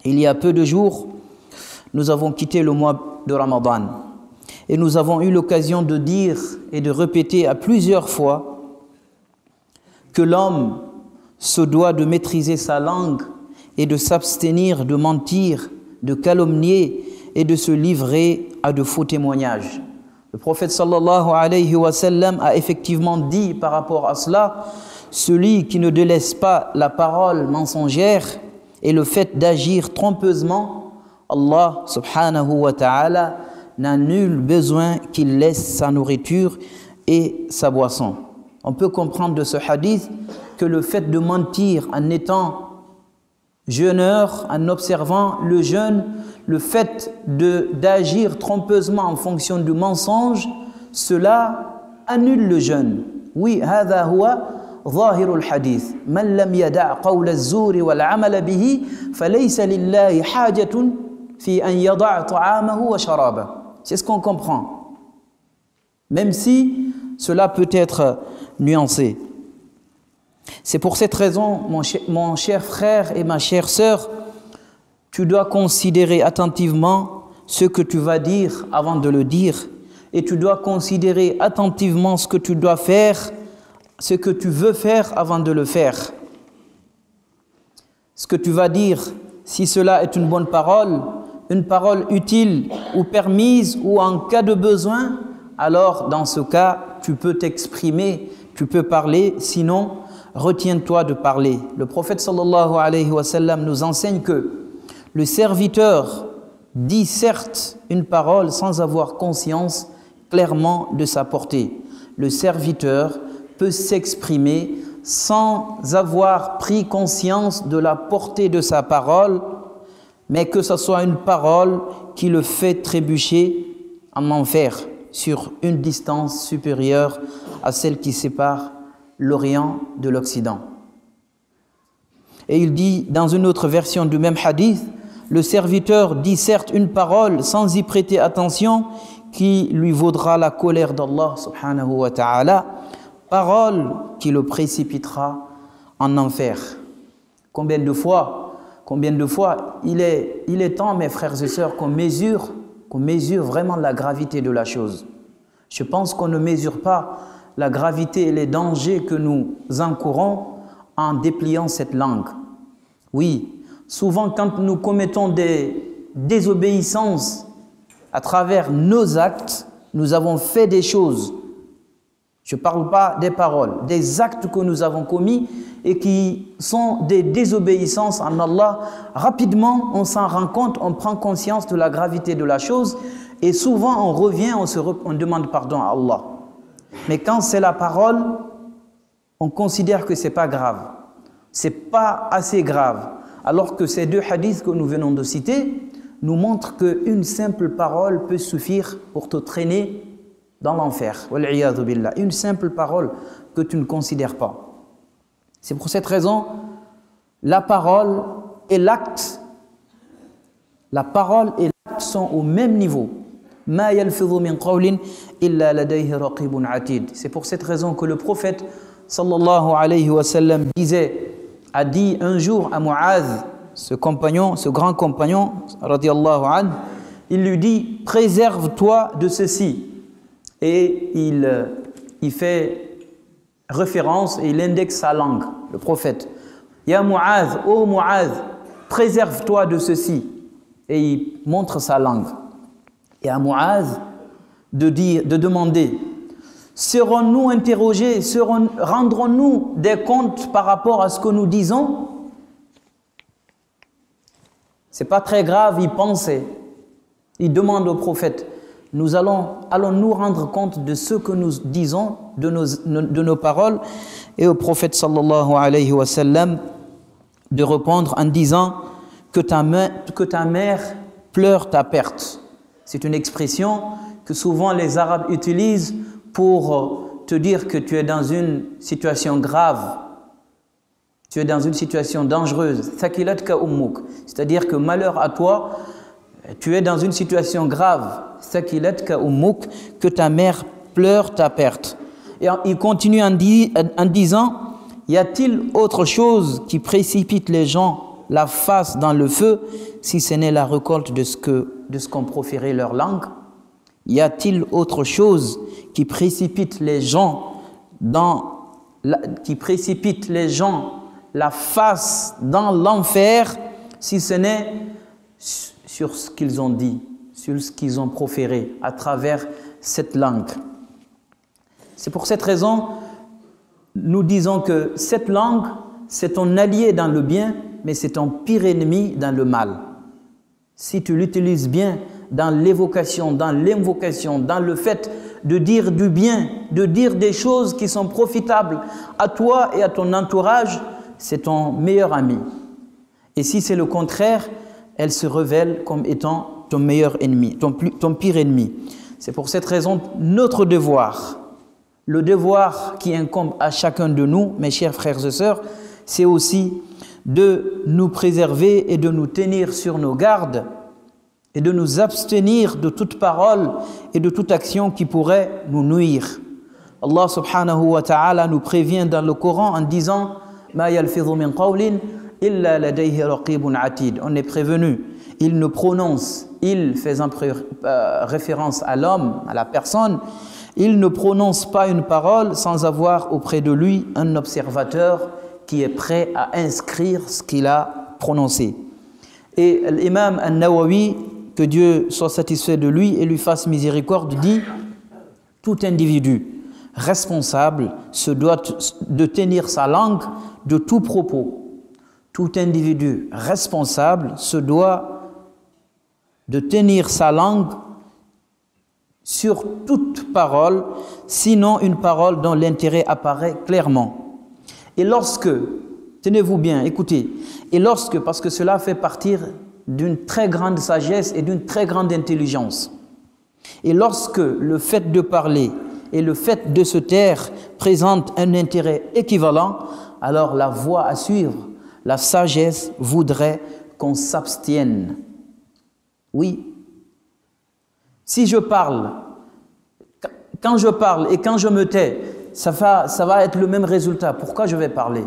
Il y a peu de jours, nous avons quitté le mois de Ramadan et nous avons eu l'occasion de dire et de répéter à plusieurs fois que l'homme se doit de maîtriser sa langue et de s'abstenir de mentir, de calomnier et de se livrer à de faux témoignages. Le prophète sallallahu alayhi wa sallam a effectivement dit par rapport à cela: celui qui ne délaisse pas la parole mensongère et le fait d'agir trompeusement, Allah subhanahu wa ta'ala n'a nul besoin qu'il laisse sa nourriture et sa boisson. On peut comprendre de ce hadith que le fait de mentir en étant jeûneur, en observant le jeûne, le fait d'agir trompeusement en fonction du mensonge, cela annule le jeûne. Oui, هذا هو ظاهر الحديث. من لم يدع قول الزور والعمل به فليس لله حاجة في أن يضع طعامه وشرابه. C'est ce qu'on comprend. Même si cela peut être nuancé. C'est pour cette raison, mon cher frère et ma chère sœur, tu dois considérer attentivement ce que tu vas dire avant de le dire, et tu dois considérer attentivement ce que tu dois faire, ce que tu veux faire avant de le faire. Ce que tu vas dire, si cela est une bonne parole, une parole utile ou permise ou en cas de besoin, alors dans ce cas, tu peux t'exprimer, tu peux parler, sinon retiens-toi de parler. Le prophète sallallahu alayhi wa sallam nous enseigne que le serviteur dit certes une parole sans avoir conscience clairement de sa portée. Le serviteur peut s'exprimer sans avoir pris conscience de la portée de sa parole, mais que ce soit une parole qui le fait trébucher en enfer sur une distance supérieure à celle qui sépare l'Orient de l'Occident. Et il dit dans une autre version du même hadith, le serviteur dit certes une parole sans y prêter attention qui lui vaudra la colère d'Allah subhanahu wa ta'ala, parole qui le précipitera en enfer. Combien de fois il est temps, mes frères et sœurs, qu'on mesure vraiment la gravité de la chose. Je pense qu'on ne mesure pas la gravité et les dangers que nous encourons en dépliant cette langue. Oui, souvent quand nous commettons des désobéissances à travers nos actes, nous avons fait des choses. Je ne parle pas des paroles, des actes que nous avons commis et qui sont des désobéissances en Allah. Rapidement, on s'en rend compte, on prend conscience de la gravité de la chose et souvent on revient, on demande pardon à Allah. Mais quand c'est la parole, on considère que ce n'est pas grave. Ce n'est pas assez grave. Alors que ces deux hadiths que nous venons de citer nous montrent qu'une simple parole peut suffire pour te traîner dans l'enfer. Wal'iyadhu billah. Une simple parole que tu ne considères pas. C'est pour cette raison, la parole et l'acte sont au même niveau. C'est pour cette raison que le prophète sallallahu alayhi wa sallam a dit un jour à Mu'adh, ce grand compagnon radiyallahu anhu, il lui dit: préserve-toi de ceci. Et il fait référence et il indexe sa langue, le prophète. Ya Mu'adh, ô Mu'adh, préserve-toi de ceci. Et il montre sa langue. Et à Mu'adh de demander: serons-nous interrogés, rendrons-nous des comptes par rapport à ce que nous disons? C'est pas très grave, il pensait. Il demande au prophète: allons-nous rendre compte de ce que nous disons, de nos paroles? Et au prophète sallallahu alayhi wa sallam de répondre en disant que ta mère pleure ta perte. C'est une expression que souvent les Arabes utilisent pour te dire que tu es dans une situation grave, tu es dans une situation dangereuse. Thakilatka ummuk, c'est-à-dire que malheur à toi, tu es dans une situation grave. Thakilatka ummuk, que ta mère pleure ta perte. Et il continue en disant: y a-t-il autre chose qui précipite les gens la face dans le feu, si ce n'est la récolte de ce qu'ont proféré leur langue? Y a-t-il autre chose qui précipite les gens la face dans l'enfer, si ce n'est sur ce qu'ils ont dit, sur ce qu'ils ont proféré à travers cette langue? C'est pour cette raison, nous disons que cette langue, c'est ton allié dans le bien, mais c'est ton pire ennemi dans le mal. Si tu l'utilises bien dans l'évocation, dans l'invocation, dans le fait de dire du bien, de dire des choses qui sont profitables à toi et à ton entourage, c'est ton meilleur ami. Et si c'est le contraire, elle se révèle comme étant ton meilleur ennemi, ton pire ennemi. C'est pour cette raison notre devoir, le devoir qui incombe à chacun de nous, mes chers frères et sœurs, c'est aussi de nous préserver et de nous tenir sur nos gardes et de nous abstenir de toute parole et de toute action qui pourrait nous nuire. Allah subhanahu wa ta'ala nous prévient dans le Coran en disant « Ma yalfidhu min qawlin illa ladayhi raqibun atid » On est prévenu, il ne prononce, il faisant référence à l'homme, à la personne, il ne prononce pas une parole sans avoir auprès de lui un observateur qui est prêt à inscrire ce qu'il a prononcé. Et l'imam An-Nawawi, que Dieu soit satisfait de lui et lui fasse miséricorde, dit « Tout individu responsable se doit de tenir sa langue de tout propos. Tout individu responsable se doit de tenir sa langue sur toute parole, sinon une parole dont l'intérêt apparaît clairement. » Et lorsque, tenez-vous bien, écoutez, et lorsque, parce que cela fait partie d'une très grande sagesse et d'une très grande intelligence, et lorsque le fait de parler et le fait de se taire présentent un intérêt équivalent, alors la voie à suivre, la sagesse voudrait qu'on s'abstienne. Oui. Si je parle, quand je parle et quand je me tais, ça va être le même résultat. Pourquoi je vais parler?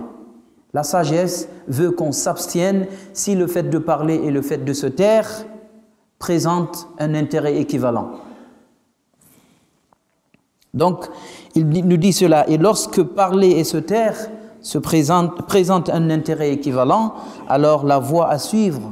La sagesse veut qu'on s'abstienne si le fait de parler et le fait de se taire présentent un intérêt équivalent. Donc, il nous dit cela. Et lorsque parler et se taire présentent un intérêt équivalent, alors la voie à suivre,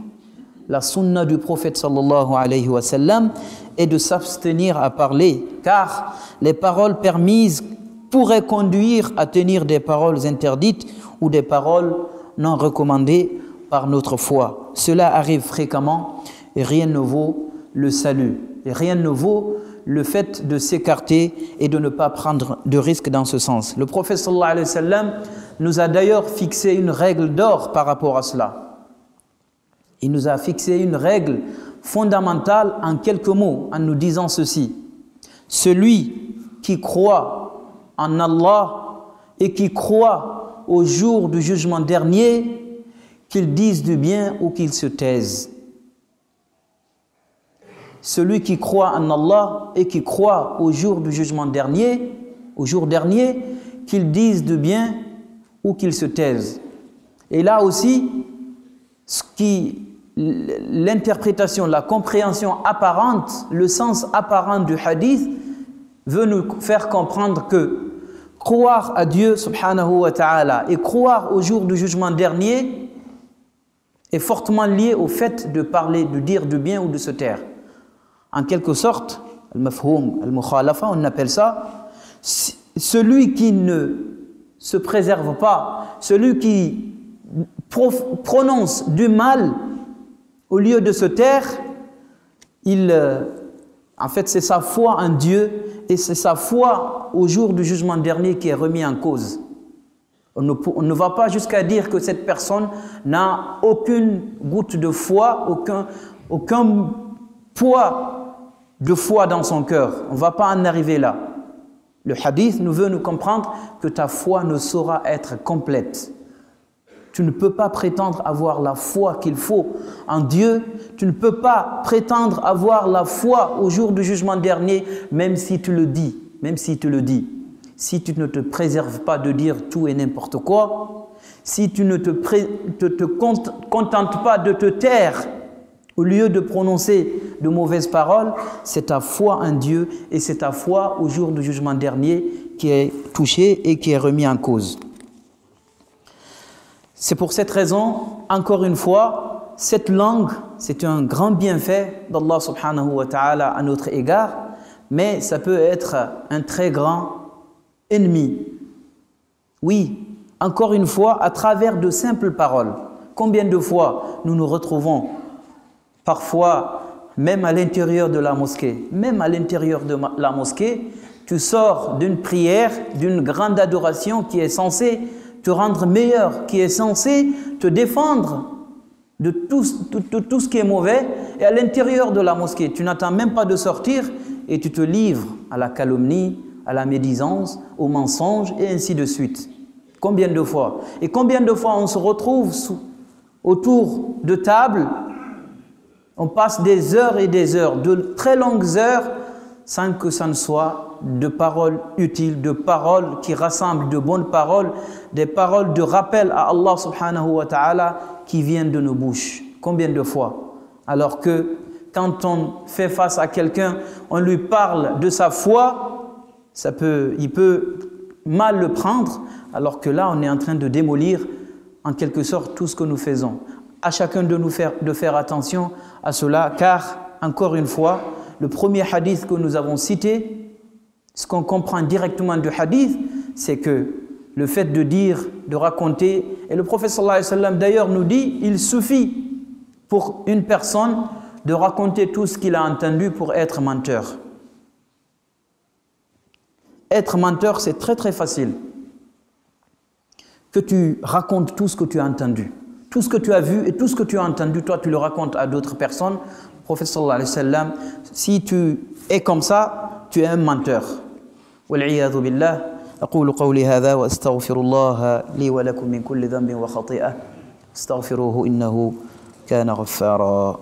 la sunna du prophète sallallahu alayhi wa sallam, est de s'abstenir à parler, car les paroles permises pourraient conduire à tenir des paroles interdites ou des paroles non recommandées par notre foi. Cela arrive fréquemment et rien ne vaut le salut. Et rien ne vaut le fait de s'écarter et de ne pas prendre de risques dans ce sens. Le prophète sallallahu alayhi wa sallam nous a d'ailleurs fixé une règle d'or par rapport à cela. Il nous a fixé une règle fondamentale en quelques mots, en nous disant ceci. Celui qui croit en Allah et qui croit au jour du jugement dernier, qu'il dise du bien ou qu'il se taise. Celui qui croit en Allah et qui croit au jour du jugement dernier, qu'il dise du bien ou qu'il se taise. Et là aussi, l'interprétation, la compréhension apparente, le sens apparent du hadith veut nous faire comprendre que croire à Dieu subhanahu wa ta'ala et croire au jour du jugement dernier est fortement lié au fait de parler, de dire du bien ou de se taire. En quelque sorte, al-mafhoum, al-mukhalafa, on appelle ça, celui qui ne se préserve pas, celui qui prononce du mal au lieu de se taire, en fait, c'est sa foi en Dieu et c'est sa foi au jour du jugement dernier qui est remis en cause. On ne va pas jusqu'à dire que cette personne n'a aucune goutte de foi, aucun poids de foi dans son cœur. On ne va pas en arriver là. Le hadith nous veut nous comprendre que ta foi ne saura être complète. Tu ne peux pas prétendre avoir la foi qu'il faut en Dieu. Tu ne peux pas prétendre avoir la foi au jour du jugement dernier, même si tu le dis. si tu ne te préserves pas de dire tout et n'importe quoi, si tu ne te contentes pas de te taire au lieu de prononcer de mauvaises paroles, c'est ta foi en Dieu et c'est ta foi au jour du jugement dernier qui est touchée et qui est remis en cause. C'est pour cette raison, encore une fois, cette langue, c'est un grand bienfait d'Allah subhanahu wa ta'ala à notre égard, mais ça peut être un très grand ennemi. Oui, encore une fois, à travers de simples paroles. Combien de fois nous nous retrouvons, parfois même à l'intérieur de la mosquée, tu sors d'une prière, d'une grande adoration qui est censée te rendre meilleur, qui est censée te défendre de tout ce qui est mauvais, et à l'intérieur de la mosquée, tu n'attends même pas de sortir et tu te livres à la calomnie, à la médisance, au mensonge et ainsi de suite. Combien de fois? Et combien de fois on se retrouve autour de table, on passe des heures et des heures, de très longues heures, sans que ça ne soit de paroles utiles, de paroles qui rassemblent de bonnes paroles, des paroles de rappel à Allah subhanahu wa ta'ala qui viennent de nos bouches. Combien de fois? Alors que quand on fait face à quelqu'un, on lui parle de sa foi, il peut mal le prendre, alors que là on est en train de démolir en quelque sorte tout ce que nous faisons. À chacun de nous de faire attention à cela, car encore une fois, le premier hadith que nous avons cité, ce qu'on comprend directement du hadith, c'est que le fait de dire, de raconter, et le prophète sallallahu alayhi wa sallam d'ailleurs nous dit, il suffit pour une personne de raconter tout ce qu'il a entendu pour être menteur. Être menteur, c'est très très facile. Que tu racontes tout ce que tu as entendu, tout ce que tu as vu et tout ce que tu as entendu, toi tu le racontes à d'autres personnes. Le prophète sallallahu alayhi wa sallam, si tu es comme ça, tu es un menteur. Wal'iyadhu billah. أقول قولي هذا وأستغفر الله لي ولكم من كل ذنب وخطيئة استغفروه إنه كان غفارا.